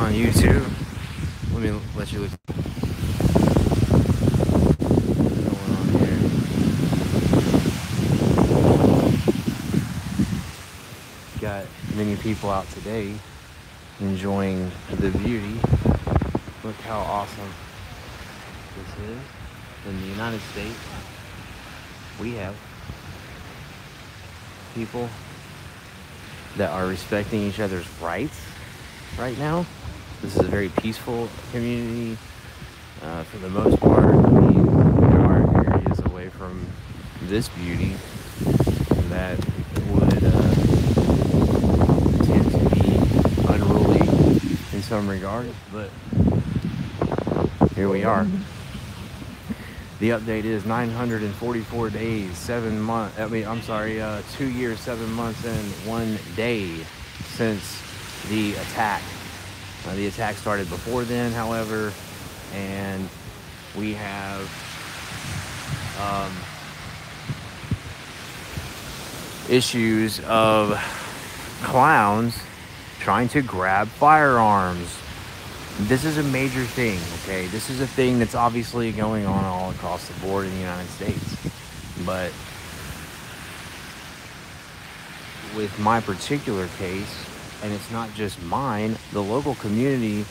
on YouTube. Let me let you look what's going on here. Got many people out today enjoying the beauty. Look how awesome this is. In the United States, we have people that are respecting each other's rights right now. This is a very peaceful community for the most part. I mean, there are areas away from this beauty that would tend to be unruly in some regards, but here we are. The update is 944 days, 7 months. 2 years, 7 months, and 1 day since the attack. The attack started before then, however, and we have issues of clowns trying to grab firearms. This is a major thing, okay? This is a thing that's obviously going on all across the board in the United States. But with my particular case, and it's not just mine, the local community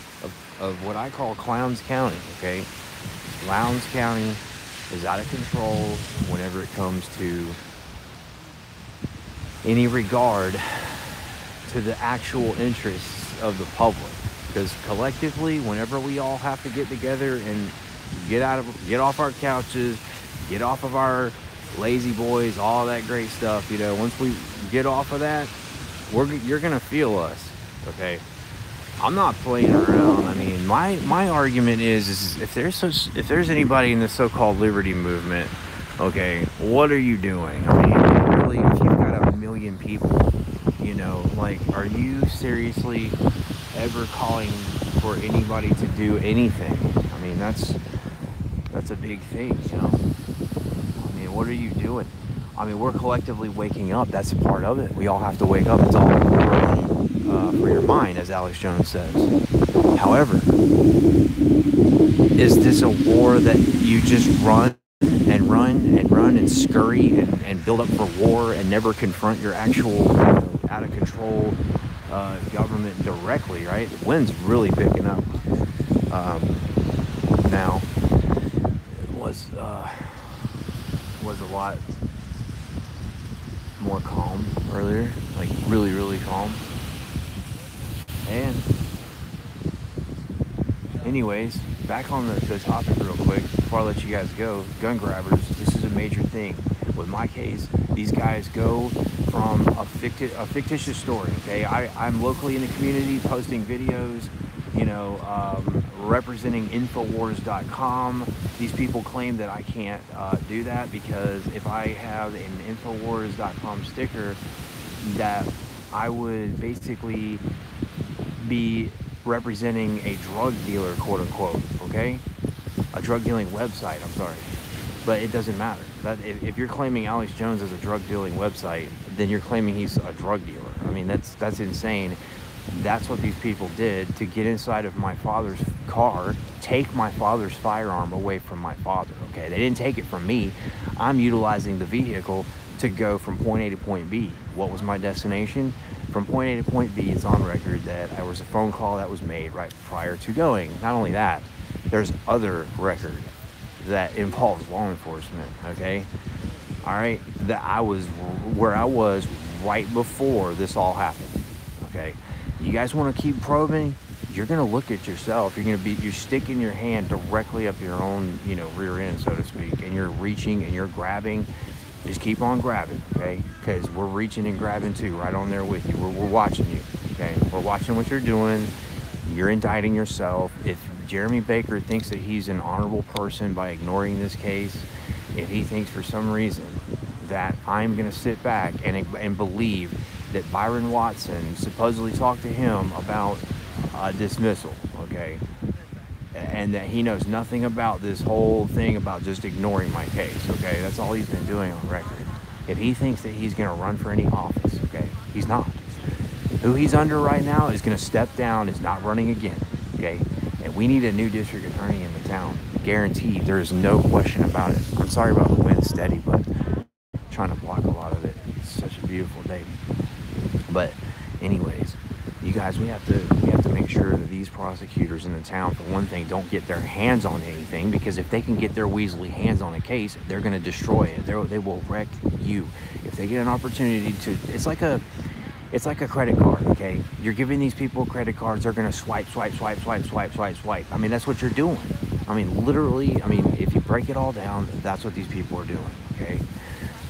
of what I call Clowns County, okay? Clowns County is out of control whenever it comes to any regard to the actual interests of the public. Because collectively, whenever we all have to get together and get off our couches, get off of our lazy boys, all that great stuff, you know, once we get off of that, you're gonna feel us, okay? I'm not playing around. I mean, my argument is if there's anybody in the so-called liberty movement, okay, what are you doing? I mean, really, if you've got 1 million people, you know, like, are you seriously ever calling for anybody to do anything? I mean, that's a big thing, you know. I mean, what are you doing? I mean, we're collectively waking up. That's a part of it. We all have to wake up. It's all for your mind, as Alex Jones says. However, is this a war that you just run and run and run and scurry and build up for war and never confront your actual out of control government directly, right? The wind's really picking up now. It was a lot more calm earlier, like really calm. And anyways, back on the topic real quick before I let you guys go. Gun grabbers, this is a major thing. With my case, these guys go from a fictitious story, okay? I'm locally in the community posting videos, you know, representing Infowars.com. These people claim that I can't do that because if I have an Infowars.com sticker, that I would basically be representing a drug dealer, quote unquote, okay? A drug dealing website, I'm sorry. But it doesn't matter. That if you're claiming Alex Jones as a drug dealing website, then you're claiming he's a drug dealer. I mean, that's insane. That's what these people did to get inside of my father's car, take my father's firearm away from my father, okay? They didn't take it from me. I'm utilizing the vehicle to go from point A to point B. What was my destination? From point A to point B, it's on record that there was a phone call that was made right prior to going. Not only that, there's other record that involves law enforcement, okay? All right, that I was where I was right before this all happened, okay? You guys want to keep probing? You're gonna look at yourself. You're sticking your hand directly up your own, you know, rear end, so to speak, and you're reaching and you're grabbing. Just keep on grabbing, okay? Because we're reaching and grabbing too, right on there with you. We're watching you, okay? We're watching what you're doing. You're indicting yourself. If Jeremy Baker thinks that he's an honorable person by ignoring this case, if he thinks for some reason that I'm going to sit back and believe that Byron Watson supposedly talked to him about dismissal, okay, and that he knows nothing about this whole thing about just ignoring my case, okay, that's all he's been doing on record. If he thinks that he's going to run for any office, okay, he's not. Who he's under right now is going to step down, is not running again, okay? And we need a new district attorney in the town. Guaranteed. There is no question about it. I'm sorry about the wind steady, but I'm trying to block a lot of it. It's such a beautiful day. But anyways, you guys, we have to make sure that these prosecutors in the town, for one thing, don't get their hands on anything, because if they can get their weaselly hands on a case, they're going to destroy it. They will wreck you. If they get an opportunity to, it's like a credit card, okay? You're giving these people credit cards, they're going to swipe. I mean, that's what you're doing. I mean, literally, I mean, if you break it all down, that's what these people are doing, okay?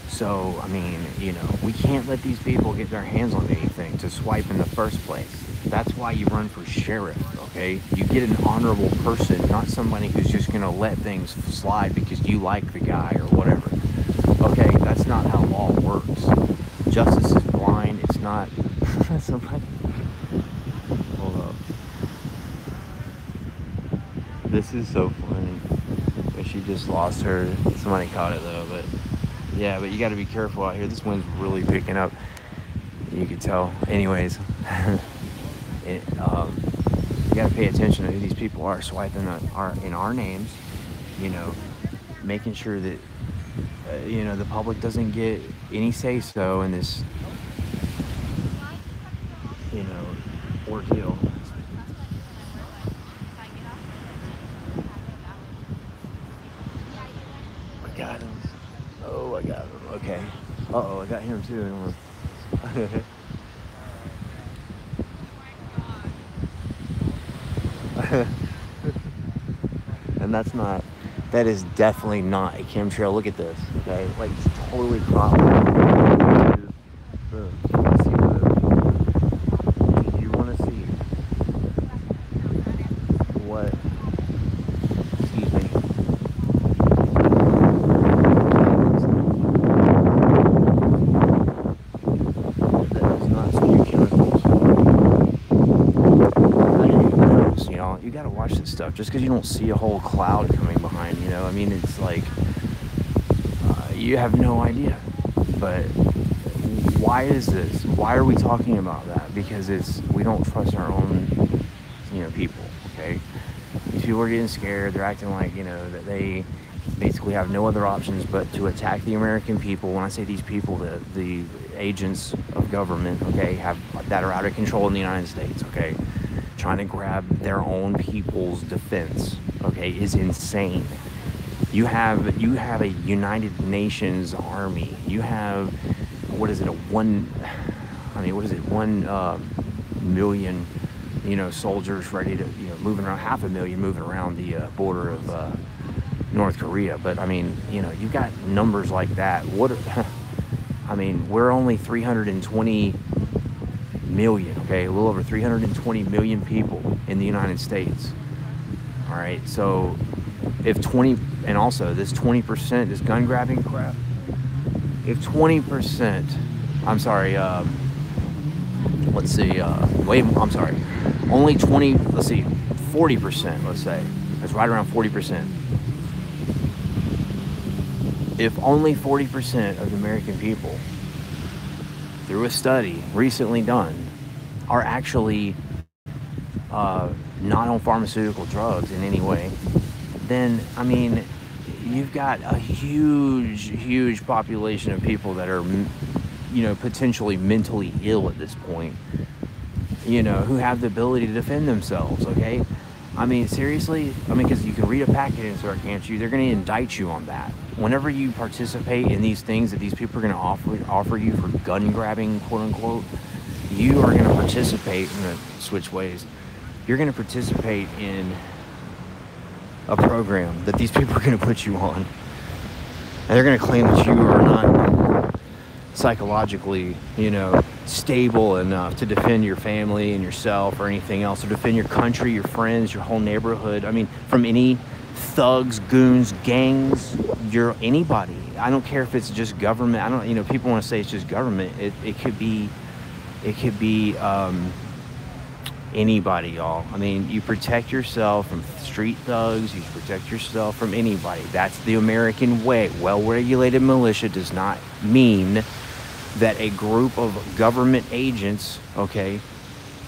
So, I mean, you know, we can't let these people get their hands on anything to swipe in the first place. That's why you run for sheriff, okay? You get an honorable person, not somebody who's just going to let things slide because you like the guy or whatever. Okay, that's not how law works. Justice is blind. It's not... Somebody... Hold up. This is so funny. She just lost her. Somebody caught it, though, but... Yeah, but you got to be careful out here. This wind's really picking up. You can tell. Anyways, you got to pay attention to who these people are swiping in our names. You know, making sure that you know, the public doesn't get any say-so in this, you know, ordeal. I got him. Oh, I got him. Okay. Uh-oh, I got him too. And that is definitely not a chemtrail. Look at this, okay? Like, it's totally cropped. Do you want to see what, excuse me, that does not spew chemicals? You know, you gotta watch this stuff. Just because you don't see a whole cloud coming behind, you know, I mean, it's like, you have no idea. But why is this? Why are we talking about that? Because we don't trust our own, you know, people, okay? These people are getting scared. They're acting like, you know, that they basically have no other options but to attack the American people. When I say these people, the agents of government, okay, that are out of control in the United States, okay, trying to grab their own people's defense, okay, is insane. You have a United Nations army. You have, what is it, 1 million, you know, soldiers ready to, you know, moving around, 500,000 moving around the border of North Korea. But I mean, you know, you've got numbers like that. I mean, we're only 320 million, okay, a little over 320 million people in the United States. All right, so if 20, and also this 20%, this gun grabbing crap, if 20%, I'm sorry, let's see, I'm sorry, only 20, let's see, 40%, let's say, that's right around 40%. If only 40% of the American people, through a study recently done, are actually not on pharmaceutical drugs in any way, then, I mean, you've got a huge population of people that are, you know, potentially mentally ill at this point, you know, who have the ability to defend themselves, okay? I mean, seriously, I mean, because you can read a packet insert, can't you? They're going to indict you on that. Whenever you participate in these things that these people are going to offer you for gun grabbing, quote unquote, you are going to participate in the switch ways. You're going to participate in a program that these people are going to put you on. And they're going to claim that you are not psychologically, you know, stable enough to defend your family and yourself or anything else, or defend your country, your friends, your whole neighborhood. I mean, from any thugs, goons, gangs, anybody. I don't care if it's just government. I don't, you know, people want to say it's just government. It could be anybody, y'all. I mean, you protect yourself from street thugs. You protect yourself from anybody. That's the American way. Well-regulated militia does not mean that a group of government agents, okay,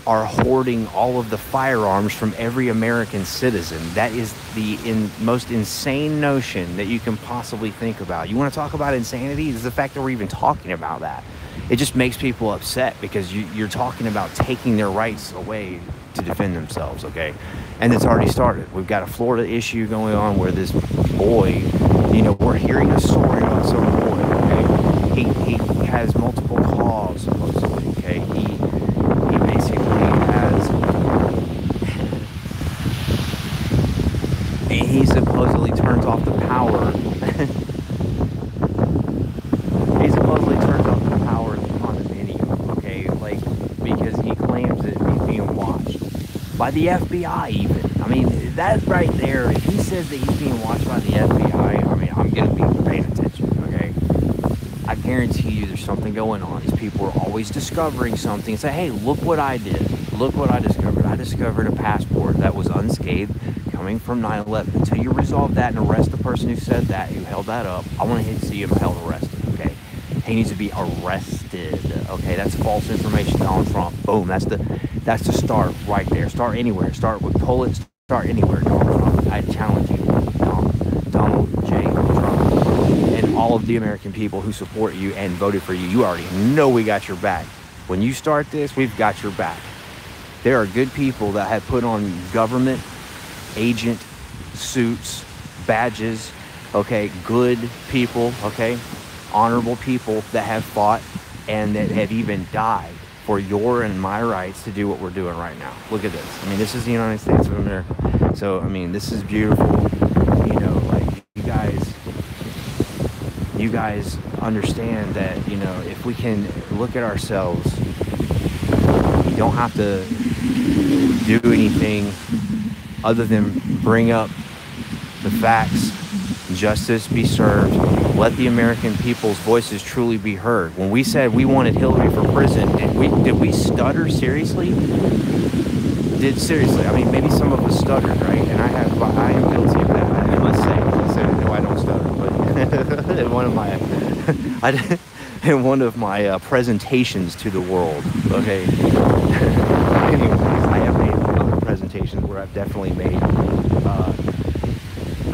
are hoarding all of the firearms from every American citizen. That is the most insane notion that you can possibly think about. You want to talk about insanity? Is the fact that we're even talking about that. It just makes people upset because you're talking about taking their rights away to defend themselves, okay? And it's already started. We've got a Florida issue going on where this boy, you know, we're hearing a story about some boy, okay? He has multiple calls, supposedly, okay? He basically has, he supposedly turns off the power. He supposedly turns off the power of the condominium, okay? Like, because he claims that he's being watched by the FBI even. I mean, that right there, if he says that he's being watched by the FBI, I mean, I'm going to be paying attention, okay? I guarantee you there's something going on. These people are always discovering something and say, hey, look what I did. Look what I discovered. I discovered a passport that was unscathed coming from 9/11. Until you resolve that and arrest the person who said that, who held that up, I want to see him held arrested, okay? He needs to be arrested, okay? That's false information, Donald Trump. Boom, that's the start right there. Start anywhere. Start with Poland. Start anywhere, Donald Trump. I challenge you, Donald J. Trump, and all of the American people who support you and voted for you. You already know we got your back. When you start this, we've got your back. There are good people that have put on government agent suits, badges, okay? Good people, okay? Honorable people that have fought and that have even died for your and my rights to do what we're doing right now. Look at this. I mean, this is the United States of America. So, I mean, this is beautiful. You know, like, you guys understand that, you know, if we can look at ourselves, you don't have to do anything other than bring up the facts, justice be served, let the American people's voices truly be heard. When we said we wanted Hillary for prison, did we stutter seriously? Seriously, I mean, maybe some of us stuttered, right? And I am guilty of that, I must say. So, no, I don't stutter, but in one of my presentations to the world, okay? Anyways, I have made other presentations where I've definitely made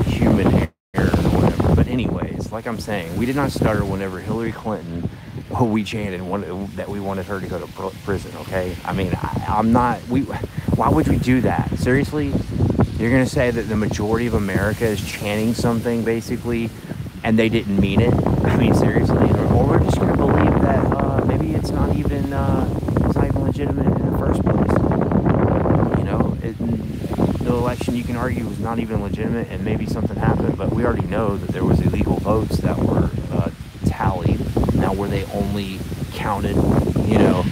human error or whatever. But anyways, like I'm saying, we did not stutter whenever Hillary Clinton, we chanted that we wanted her to go to prison, okay? I mean, why would we do that? Seriously? You're going to say that the majority of America is chanting something, basically, and they didn't mean it? I mean, seriously? Or we're just going to believe that maybe it's not even legitimate in the first place. You know, the election, you can argue, was not even legitimate, and maybe something happened, but we already know that there was illegal votes that were tallied. Now, were they only counted, you know,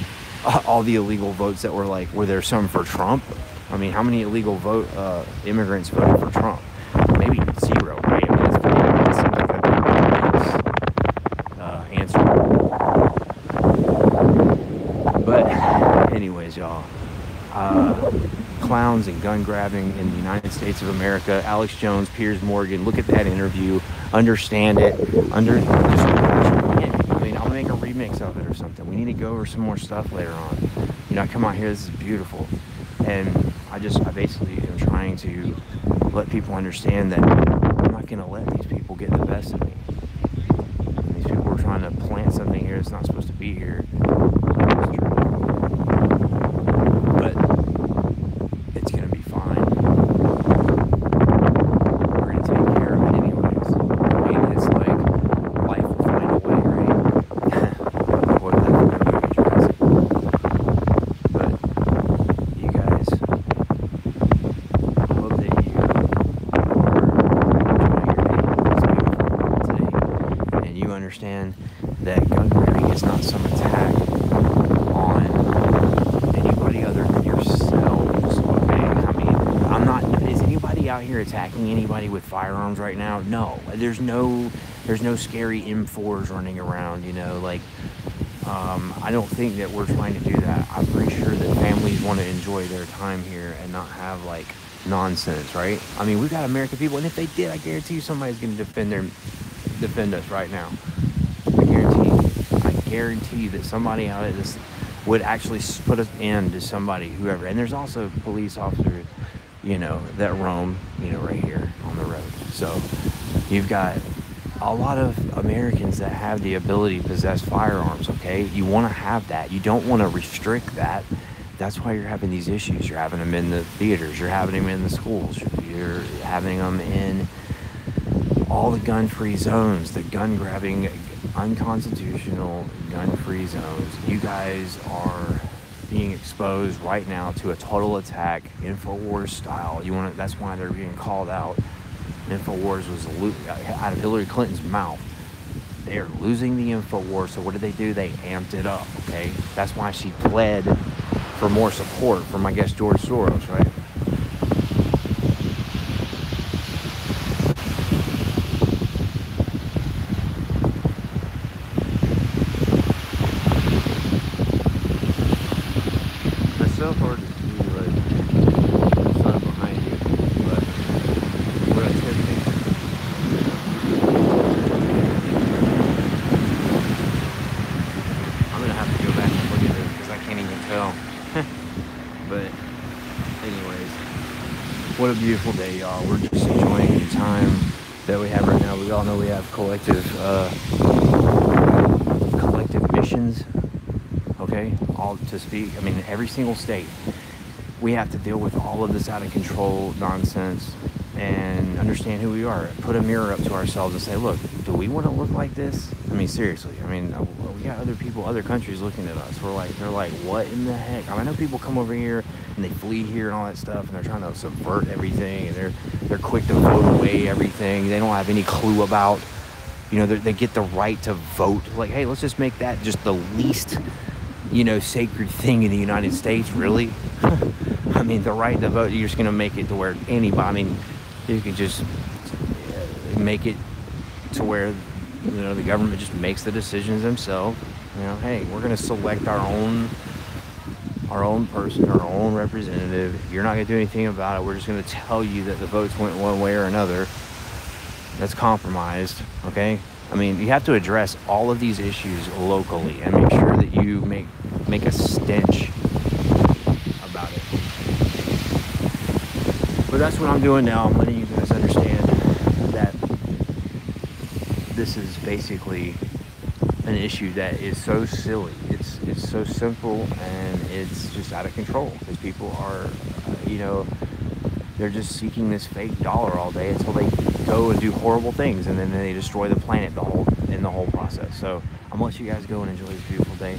all the illegal votes that were there some for Trump? I mean, how many illegal immigrants voted for Trump? Maybe zero, right? I mean, it seems like a pretty obvious answer. But anyways, y'all, clowns and gun grabbing in the United States of America. Alex Jones, Piers Morgan, look at that interview, understand it, I mean, I'll make a remix of it or something. We need to go over some more stuff later on. You know, I come out here, this is beautiful. And I basically am trying to let people understand that I'm not going to let these people get the best of me. And these people are trying to plant something here that's not supposed to be here. But it's going to be fine. We're going to take care of it anyways. I mean, it's like life will find a way, right? What that Jurassic. But you guys, I hope that you are enjoying your day. It's beautiful today. And you understand that gun grabbing is not some attack on anybody other than yourselves, okay? I mean, is anybody out here attacking anybody with firearms right now? No. There's no scary M4s running around, you know, like, I don't think that we're trying to do that. I'm pretty sure that families want to enjoy their time here and not have, like, nonsense, right? I mean, we've got American people, and if they did, I guarantee you somebody's going to defend us right now. I guarantee you that somebody out of this would actually put an end to somebody, whoever. And there's also police officers, that roam, right here on the road. So you've got a lot of Americans that have the ability to possess firearms, okay? You want to have that. You don't want to restrict that. That's why you're having these issues. You're having them in the theaters. You're having them in the schools. You're having them in all the gun-free zones, the gun-grabbing, unconstitutional gun-free zones. You guys are being exposed right now to a total attack, InfoWars style. That's why they're being called out. InfoWars was out of Hillary Clinton's mouth. They are losing the InfoWars, so what did they do? They amped it up, okay? That's why she pled for more support from, I guess, George Soros, right? It's so hard to see, like, the sun behind you, but what I said, I'm gonna have to go back and look at it because I can't even tell. But anyways, what a beautiful day, y'all. We're just enjoying the time that we have right now. We all know we have collective missions, okay, all to speak. I mean, every single state, we have to deal with all of this out of control nonsense and understand who we are. Put a mirror up to ourselves and say, look, do we want to look like this? I mean, seriously. I mean, we got other people, other countries looking at us. They're like, what in the heck? I mean, I know people come over here and they flee here and all that stuff, and they're trying to subvert everything, and they're quick to vote away everything. They don't have any clue about, they get the right to vote. Like, hey, let's just make that just the least, sacred thing in the United States, really. I mean, the right to vote, you're just going to make it to where anybody, I mean, you can just make it to where, the government just makes the decisions themselves. Hey, we're going to select our own person, our own representative. You're not going to do anything about it. We're just going to tell you that the votes went one way or another. That's compromised, okay? I mean, you have to address all of these issues locally and make sure that you make a stench about it. But that's what I'm doing now. I'm letting you guys understand that this is basically an issue that is so silly. It's so simple, and it's just out of control because people are, they're just seeking this fake dollar all day until they go and do horrible things, and then they destroy the planet in the whole process. So I'm gonna let you guys go and enjoy this beautiful day.